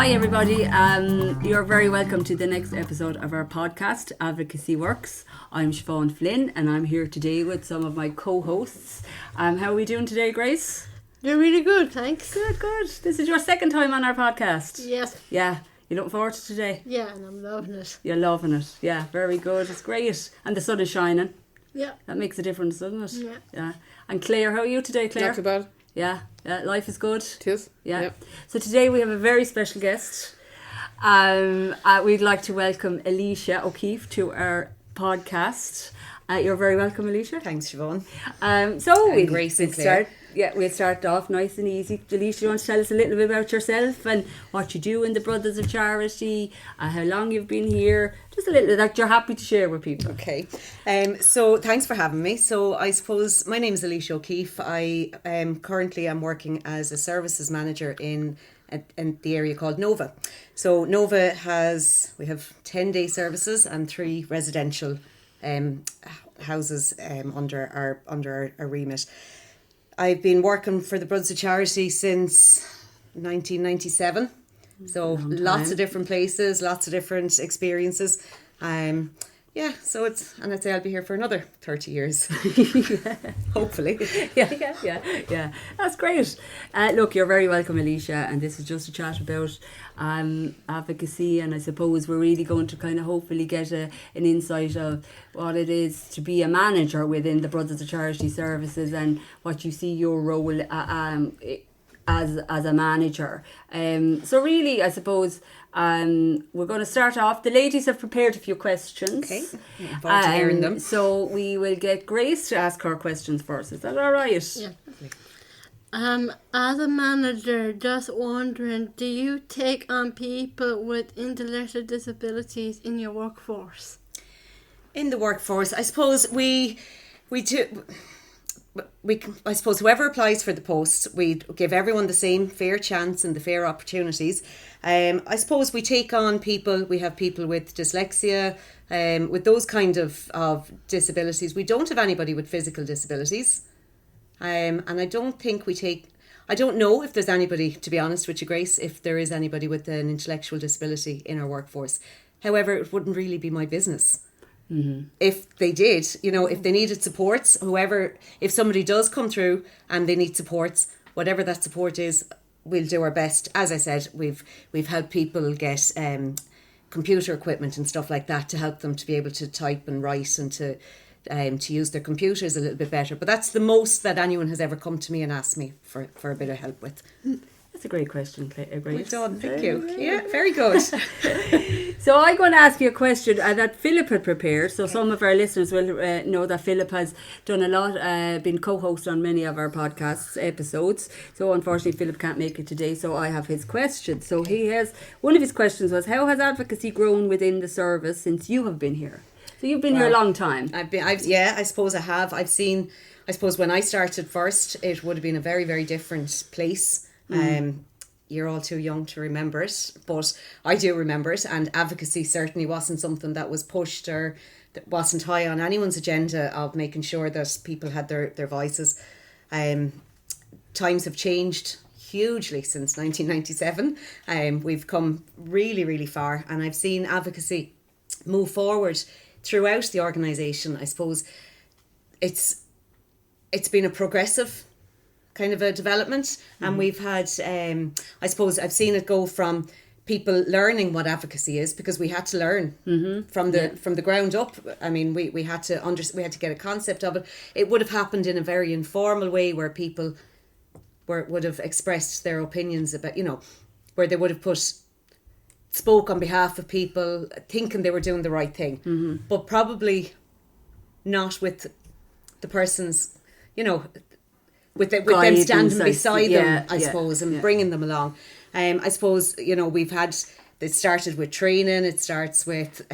Hi everybody, you're very welcome to the next episode of our podcast, Advocacy Works. I'm Siobhan Flynn and I'm here today with some of my co-hosts. How are we doing today, Grace? You're really good, thanks. Good. This is your second time on our podcast. Yes. Yeah, you looking forward to today? Yeah, and I'm loving it. You're loving it. Yeah, very good. It's great. And the sun is shining. Yeah. That makes a difference, doesn't it? Yeah. And Claire, how are you today, Claire? Not too bad. Yeah, life is good. It is. Yeah. Yep. So today we have a very special guest. We'd like to welcome Elisha O'Keefe to our podcast. You're very welcome, Elisha. Thanks, Siobhan. We'll start off nice and easy. Elisha, you want to tell us a little bit about yourself and what you do in the Brothers of Charity, how long you've been here, just a little that you're happy to share with people. Okay. So thanks for having me. So I suppose my name is Elisha O'Keefe. I currently am working as a services manager in the area called Nova. So Nova we have 10-day services and 3 residential houses under our remit. I've been working for the Brothers of Charity since 1997. So lots of different places, lots of different experiences. So I'd say I'll be here for another 30 years. Hopefully. Yeah. That's great. Look, you're very welcome, Elisha, and this is just a chat about advocacy, and I suppose we're really going to kind of hopefully get an insight of what it is to be a manager within the Brothers of Charity Services and what you see your role as a manager. So really, I suppose we're going to start off. The ladies have prepared a few questions. Okay, looking forward to hearing them. So we will get Grace to ask her questions first. Is that all right? Yeah. As a manager, just wondering, do you take on people with intellectual disabilities in your workforce? In the workforce, I suppose we do. I suppose whoever applies for the post, we give everyone the same fair chance and the fair opportunities. I suppose we take on people. We have people with dyslexia, with those kind of disabilities. We don't have anybody with physical disabilities. And I don't think I don't know if there's anybody, to be honest with you, Grace, if there is anybody with an intellectual disability in our workforce. However, it wouldn't really be my business. Mm-hmm. If they did, if they needed supports, if somebody does come through and they need supports, whatever that support is, we'll do our best. As I said, we've helped people get computer equipment and stuff like that to help them to be able to type and write and to use their computers a little bit better. But that's the most that anyone has ever come to me and asked me for a bit of help with. That's a great question, Grace. Well done, thank you. Yeah, very good. So I'm going to ask you a question that Philip had prepared. So some of our listeners will know that Philip has done a lot, been co-host on many of our podcast episodes. So unfortunately, Philip can't make it today. So I have his question. So one of his questions was, how has advocacy grown within the service since you have been here? So you've been here a long time. I suppose I have. I suppose when I started first, it would have been a very, very different place. You're all too young to remember it, but I do remember it, and advocacy certainly wasn't something that was pushed or that wasn't high on anyone's agenda of making sure that people had their voices. Times have changed hugely since 1997. We've come really, really far, and I've seen advocacy move forward throughout the organisation. I suppose it's been a progressive kind of a development, and we've had I suppose I've seen it go from people learning what advocacy is, because we had to learn from the ground up. I mean, we had to get a concept of it. It would have happened in a very informal way where people would have expressed their opinions about, where they would have spoke on behalf of people thinking they were doing the right thing, but probably not with the person's, with them standing beside them, I suppose, and bringing them along. I suppose, it started with training. It starts with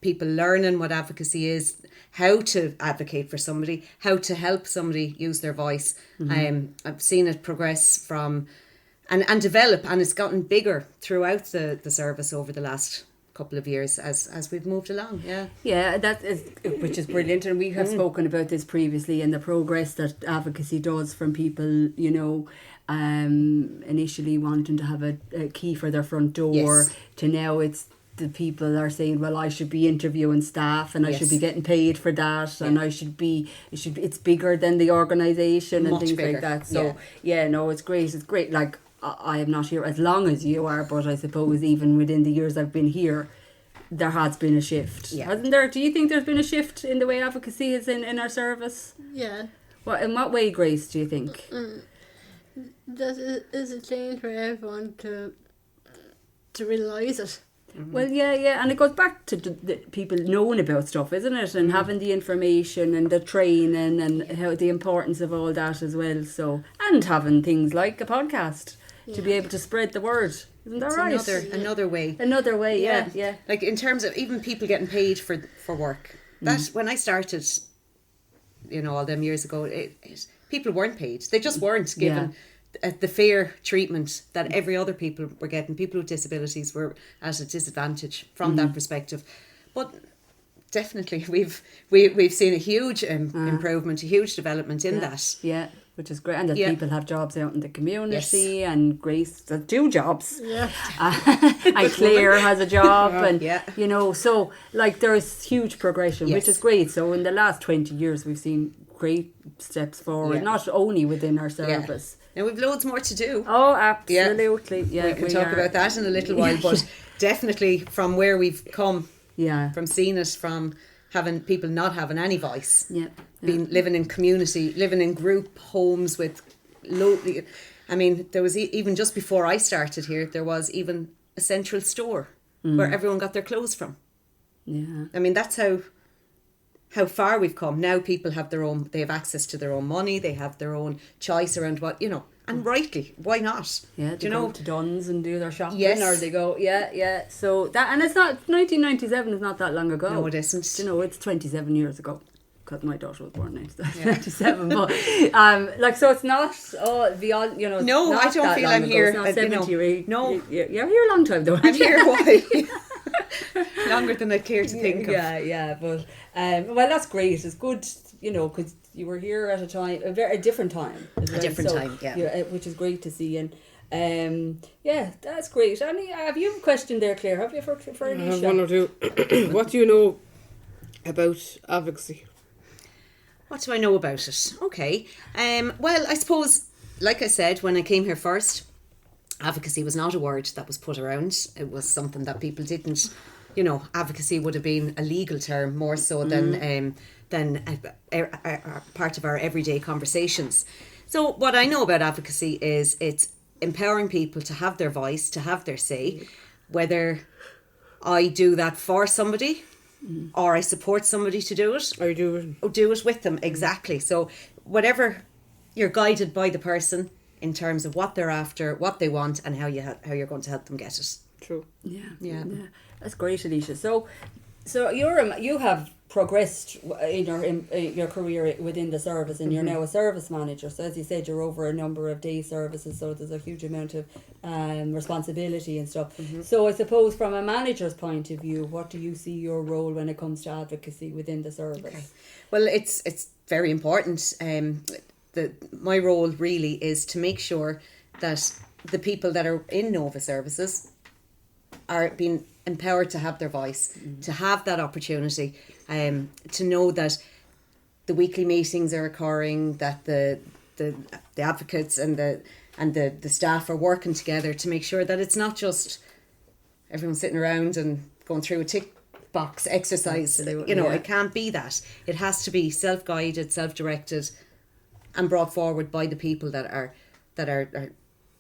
people learning what advocacy is, how to advocate for somebody, how to help somebody use their voice. I've seen it progress from and develop, and it's gotten bigger throughout the service over the last couple of years as we've moved along. Yeah, that is, which is brilliant, and we have spoken about this previously, and the progress that advocacy does from people, you know, initially wanting to have a key for their front door, Yes. to now it's the people are saying, well, I should be interviewing staff and I should be getting paid for that, and it's bigger than the organisation and Much things bigger, like that. So no, it's great. Like, I am not here as long as you are, but I suppose even within the years I've been here, there has been a shift, hasn't there? Do you think there's been a shift in the way advocacy is in our service? Yeah. In what way, Grace, do you think? That is a change for everyone to realise it. Well, yeah, and it goes back to the people knowing about stuff, isn't it? And having the information and the training and how the importance of all that as well. So, and having things like a podcast to be able to spread the word. Isn't that right? Another way. Another way, yeah. Like in terms of even people getting paid for work. That when I started, you know, all them years ago, people weren't paid. They just weren't given the fair treatment that every other people were getting. People with disabilities were at a disadvantage from that perspective. But definitely we've seen a huge improvement, a huge development in that. Yeah, which is great. And that people have jobs out in the community, and Grace has 2 jobs. Yeah. And Claire has a job, and you know, so like there's huge progression, which is great. So in the last 20 years we've seen great steps forward, not only within our service. Now we've loads more to do. Oh, absolutely. Yeah, we can talk about that in a little while, but definitely from where we've come, from seeing it from having people not having any voice, living in community, living in group homes with I mean, there was even just before I started here, there was even a central store where everyone got their clothes from. Yeah. I mean, that's how far we've come. Now people have they have access to their own money, they have their own choice around what, you know, and rightly, why not? Yeah, do you know, go to Dunn's and do their shopping, yes, or they go, so that, and it's not, 1997 is not that long ago. No, it isn't. You know, it's 27 years ago, because my daughter was born in 1997, but like, so it's not beyond, you know, no, not I don't that feel long I'm ago. here, it's not 70 you know, or 80. no, you're here a long time though. I'm here a while. Longer than I care to think of. Yeah, but well, that's great. It's good, you know, because you were here at a different time. A different time, which is great to see. And that's great. Have you a question there, Claire? Have you for Alicia? I have one or two. What do you know about advocacy? What do I know about it? Okay. Well, I suppose, like I said, when I came here first, advocacy was not a word that was put around. It was something that people didn't, you know, advocacy would have been a legal term more so than a part of our everyday conversations. So what I know about advocacy is it's empowering people to have their voice, to have their say, whether I do that for somebody or I support somebody to do it. Or do it with them, exactly. So whatever, you're guided by the person in terms of what they're after, what they want, and how you're going to help them get it. True. Yeah. That's great, Alicia. So you have progressed in your career within the service, and you're now a service manager. So as you said, you're over a number of day services, so there's a huge amount of responsibility and stuff. So I suppose from a manager's point of view, what do you see your role when it comes to advocacy within the service? Okay. Well, it's very important. My role really is to make sure that the people that are in Nova Services are being empowered to have their voice, to have that opportunity, to know that the weekly meetings are occurring, that the advocates and the staff are working together to make sure that it's not just everyone sitting around and going through a tick box exercise. Absolutely, you know, it can't be that. It has to be self-guided, self-directed, and brought forward by the people that are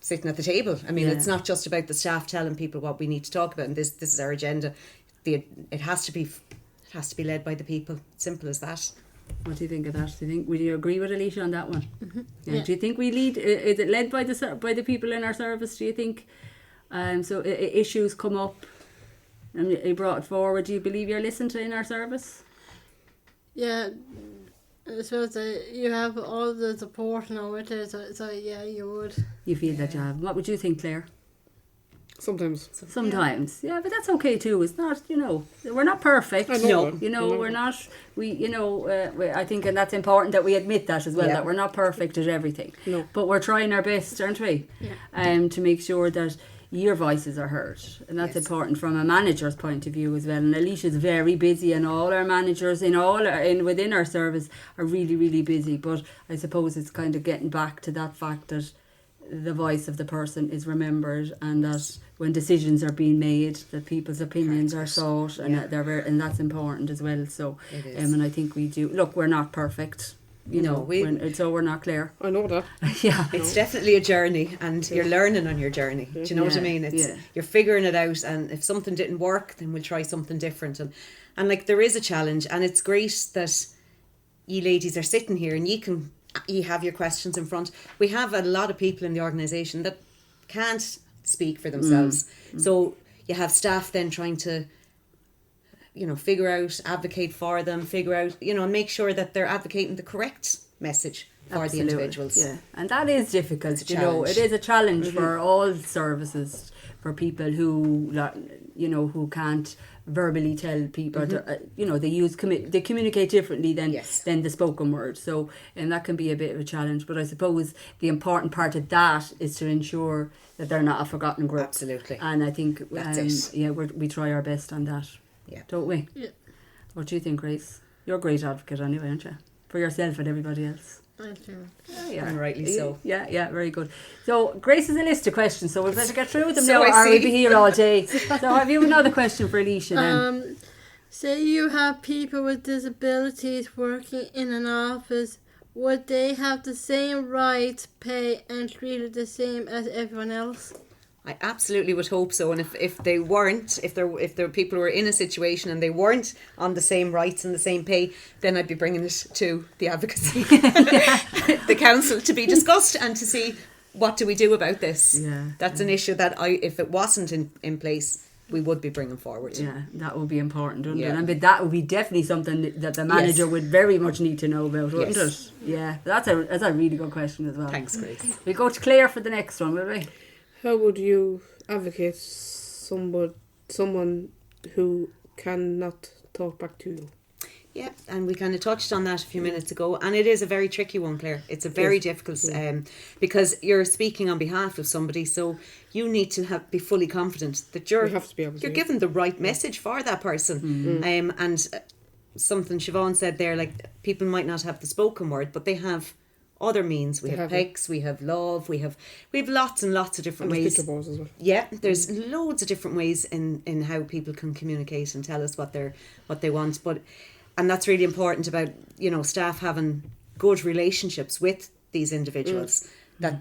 sitting at the table. I mean, it's not just about the staff telling people what we need to talk about, and this is our agenda. It has to be led by the people. Simple as that. What do you think of that? Would you agree with Alicia on that one? Mm-hmm. Yeah. Do you think we lead? Is it led by the people in our service? Do you think? So issues come up, and you brought it forward. Do you believe you're listened to in our service? Yeah. I suppose you have all the support now with it, so yeah, you would. You feel that you have. What would you think, Claire? Sometimes. Sometimes, yeah, but that's okay too. It's not, we're not perfect. I know that. We're not. I think, and that's important that we admit that as well. Yeah. That we're not perfect at everything. No. But we're trying our best, aren't we? Yeah. To make sure that your voices are heard, and that's Yes. important from a manager's point of view as well. And Alicia's very busy, and all our managers within our service are really, really busy. But I suppose it's kind of getting back to that fact that the voice of the person is remembered, and that when decisions are being made, that people's opinions are sought, and that and that's important as well. So, It is. and I think we do. Look, we're not perfect, so we're not clear. I know that. Yeah, It's definitely a journey, and you're learning on your journey. Do you know what I Yeah, mean? It's yeah. you're figuring it out, and if something didn't work, then we'll try something different. And like, there is a challenge, and it's great that you ladies are sitting here and you have your questions in front. We have a lot of people in the organisation that can't speak for themselves, so you have staff then trying to figure out, advocate for them, figure out, and make sure that they're advocating the correct message for the individuals. Yeah, and that is difficult. It's a challenge. It is a challenge for all services, for people who can't verbally tell people. They communicate differently than the spoken word. So, and that can be a bit of a challenge. But I suppose the important part of that is to ensure that they're not a forgotten group. Absolutely. And I think That's it. yeah, we try our best on that. Yeah. Don't we? Yeah. What do you think, Grace? You're a great advocate anyway, aren't you? For yourself and everybody else. I do. Yeah. And rightly so. Yeah, very good. So Grace has a list of questions, so we'll better get through them So now, I or we'll see. be here all day. So have you another question for Elisha then? Say you have people with disabilities working in an office, would they have the same rights, pay, and treated the same as everyone else? I absolutely would hope so, and if they weren't, if there were people who were in a situation and they weren't on the same rights and the same pay, then I'd be bringing it to the advocacy, the council, to be discussed and to see what do we do about this. Yeah, That's an issue that if it wasn't in place, we would be bringing forward. Yeah, that would be important, wouldn't Yeah. it? And that would be definitely something that the manager Yes. would very much need to know about, wouldn't Yes. it? Yeah, that's a really good question as well. Thanks, Grace. We'll go to Claire for the next one, will we? How would you advocate someone who cannot talk back to you? Yeah, and we kind of touched on that a few minutes ago, and it is a very tricky one, Claire. It's a very difficult, because you're speaking on behalf of somebody, so you need to be fully confident that You have to be able to. you're giving the right message for that person. And something Siobhan said there, like, people might not have the spoken word, but they have other means. We have PECs, we have love, we have lots and lots of different And ways. picture balls as well. Yeah, there's loads of different ways in how people can communicate and tell us what they want. And that's really important about, staff having good relationships with these individuals, that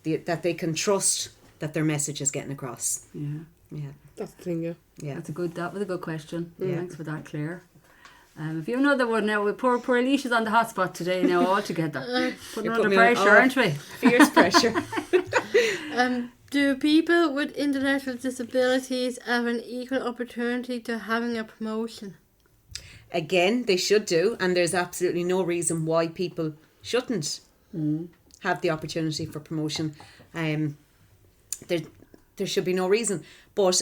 they can trust that their message is getting across. Yeah. That's the thing, yeah. Yeah. That was a good question. Yeah. Thanks for that, Claire. If you have another one now, poor Alicia's on the hot spot today now altogether. Putting her You're under putting me on- pressure, aren't we? Fierce pressure. Do people with intellectual disabilities have an equal opportunity to having a promotion? Again, they should do, and there's absolutely no reason why people shouldn't have the opportunity for promotion. There should be no reason,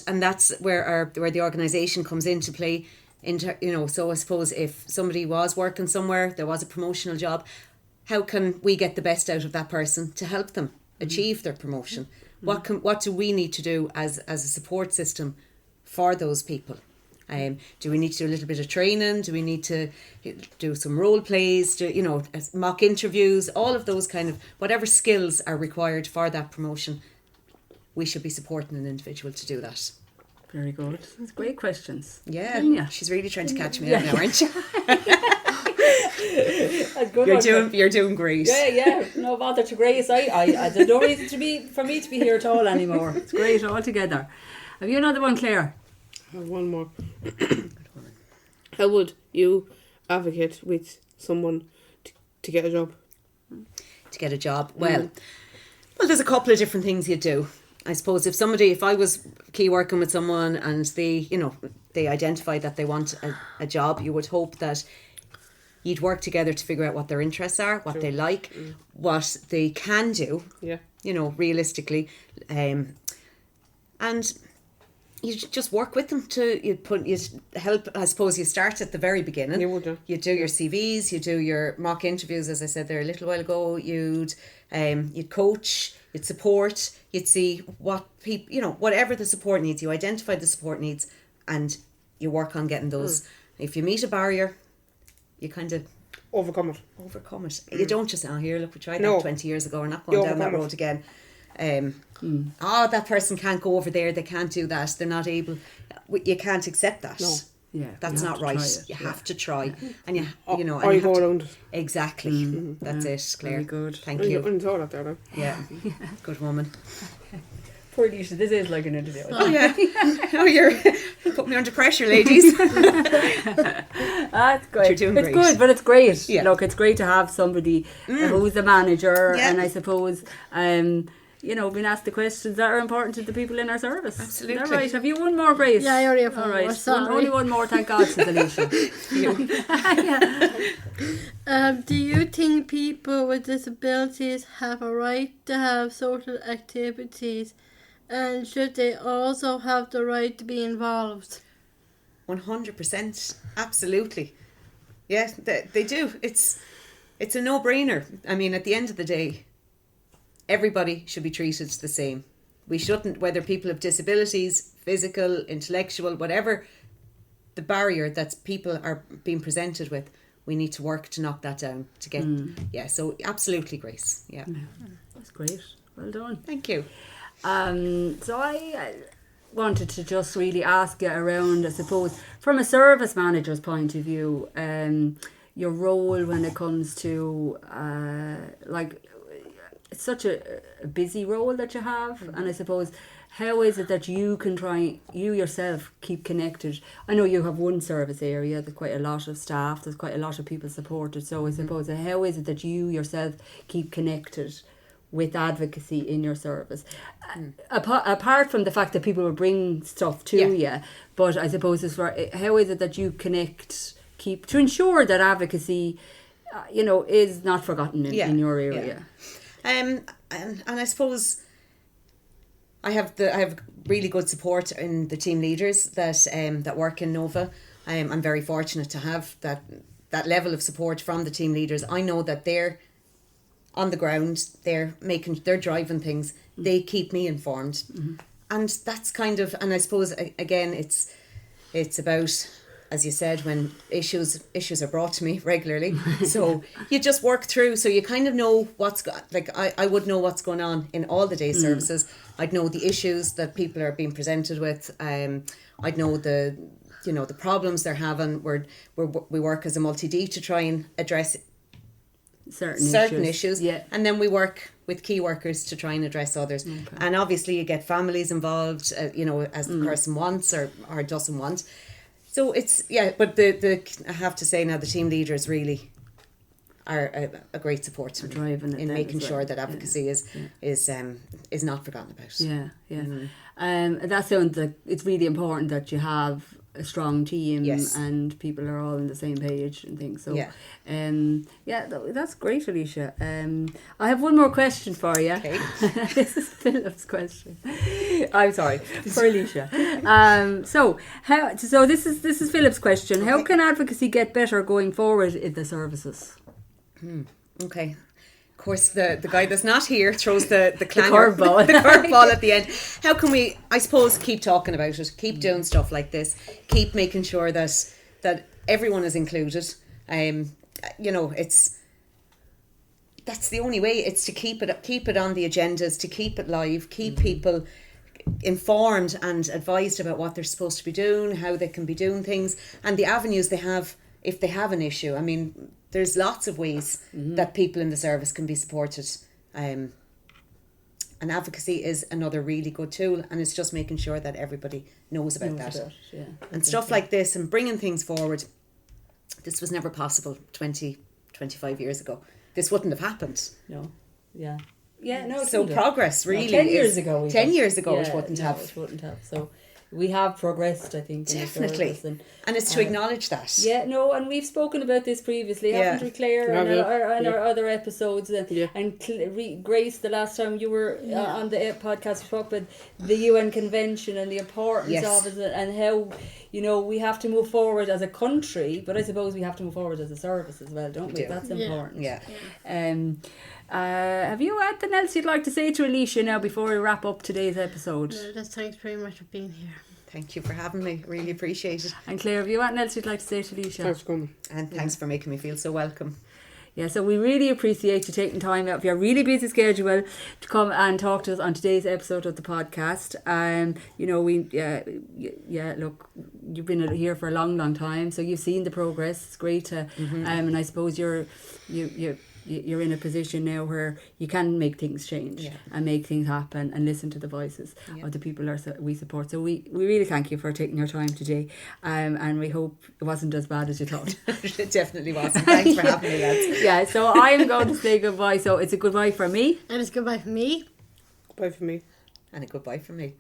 and that's where the organisation comes into play. So I suppose if somebody was working somewhere, there was a promotional job, how can we get the best out of that person to help them achieve their promotion? What do we need to do as a support system for those people? Do we need to do a little bit of training? Do we need to do some role plays? Mock interviews? All of those kind of, whatever skills are required for that promotion, we should be supporting an individual to do that. Very good. That's great questions. Yeah, she's really trying to catch me out now, aren't you? That's good. You're doing great. Yeah. No bother to Grace. There's no reason for me to be here at all anymore. It's great altogether. Have you another one, Claire? I have one more. How would you advocate with someone to get a job? To get a job? Well, there's a couple of different things you do. I suppose if I was key working with someone and they identify that they want a job, you would hope that you'd work together to figure out what their interests are, what they like, what they can do. Yeah. Realistically, and you just work with them you help. I suppose you start at the very beginning. You would, yeah. You do your CVs, you do your mock interviews, as I said there a little while ago. You'd coach, you'd support, you'd see what people, whatever the support needs, you identify the support needs, and you work on getting those. If you meet a barrier, you kind of overcome it. You don't just, here, look, we tried No. that 20 years ago, we're not going down that road again. That person can't go over there, they can't do that, they're not able. You can't accept that. No. Yeah, That's you have not to right. try it, You yeah. have to try, and you Or know, you and you go have to, around it. exactly. That's Yeah, it, Claire. very good. Thank you. And saw that there then. Yeah, good woman. Poor Elisha, this is like an interview. Oh yeah. Oh, you're put me under pressure, ladies. That's great. You're doing It's great. good, but it's great. Yeah. Look, it's great to have somebody who's a manager, Yeah. and I suppose, being asked the questions that are important to the people in our service. Absolutely. Is that right? Have you one more, Grace? Yeah, I already have All one right. more, sorry. Only one more, thank God, says Elisha. Do you think people with disabilities have a right to have social activities, and should they also have the right to be involved? 100%, absolutely. Yeah, they do. It's a no-brainer. I mean, at the end of the day, everybody should be treated the same. We shouldn't, whether people have disabilities, physical, intellectual, whatever the barrier that people are being presented with, we need to work to knock that down, to get, so absolutely, Grace. Yeah. That's great. Well done. Thank you. So I wanted to just really ask you around, I suppose, from a service manager's point of view, your role when it comes to, it's such a busy role that you have, and I suppose, how is it that you can you yourself keep connected? I know you have one service area, there's quite a lot of staff, there's quite a lot of people supported, so I suppose, how is it that you yourself keep connected with advocacy in your service? Apart from the fact that people will bring stuff to you, but I suppose how is it that you keep to ensure that advocacy, is not forgotten in your area? And I suppose I have really good support in the team leaders that work in Nova. I'm very fortunate to have that level of support from the team leaders. I know that they're on the ground, they're driving things, they keep me informed. And that's kind of, and I suppose again it's about, as you said, when issues are brought to me regularly, so you just work through, so you kind of know I would know what's going on in all the day services. I'd know the issues that people are being presented with. I'd know the problems they're having. We work as a multi-D to try and address certain issues. Yeah. And then we work with key workers to try and address others. Okay. And obviously you get families involved, as the person wants or doesn't want. So it's, but I have to say now, the team leaders really are a great support in making sure that advocacy is not forgotten about. That sounds like it's really important that you have a strong team, and people are all on the same page and things. So that's great, Elisha. I have one more question for you. Okay. This is Philip's question. I'm sorry, for Elisha. So this is Philip's question. Okay. How can advocacy get better going forward in the services? Okay. Of course, the guy that's not here throws the curveball. The curveball at the end. How can we, I suppose, keep talking about it, keep doing stuff like this, keep making sure that everyone is included. That's the only way. It's to keep it on the agendas, to keep it live, keep people informed and advised about what they're supposed to be doing, how they can be doing things, and the avenues they have if they have an issue. I mean, there's lots of ways that people in the service can be supported. And advocacy is another really good tool, and it's just making sure that everybody knows about that. And stuff like this and bringing things forward. This was never possible 25 years ago. This wouldn't have happened. No. Yeah. Yeah, no. So progress really. 10 years ago. 10 years ago it wouldn't have. It wouldn't have. So we have progressed, I think. Definitely. And it's to acknowledge that. yeah, no, and we've spoken about this previously, haven't we, Claire, on our other episodes. And Grace, the last time you were on the podcast, we talked about the UN Convention and the importance of it, and how, you know, we have to move forward as a country, but I suppose we have to move forward as a service as well, don't we? That's important. Yeah. Have you anything else you'd like to say to Elisha now before we wrap up today's episode? No, just thanks very much for being here. Thank you for having me. Really appreciate it. And Claire, have you anything else you'd like to say to Elisha? Thanks for coming. And thanks for making me feel so welcome. Yeah, so we really appreciate you taking time out of your really busy schedule to come and talk to us on today's episode of the podcast. You know, look, you've been here for a long, long time, so you've seen the progress. It's great to, and I suppose you're in a position now where you can make things change and make things happen and listen to the voices of the people we support. So we really thank you for taking your time today, and we hope it wasn't as bad as you thought. It definitely wasn't. Thanks for having me, lads. Yeah, so I am going to say goodbye. So it's a goodbye from me. And it's goodbye from me. Goodbye from me. And a goodbye from me.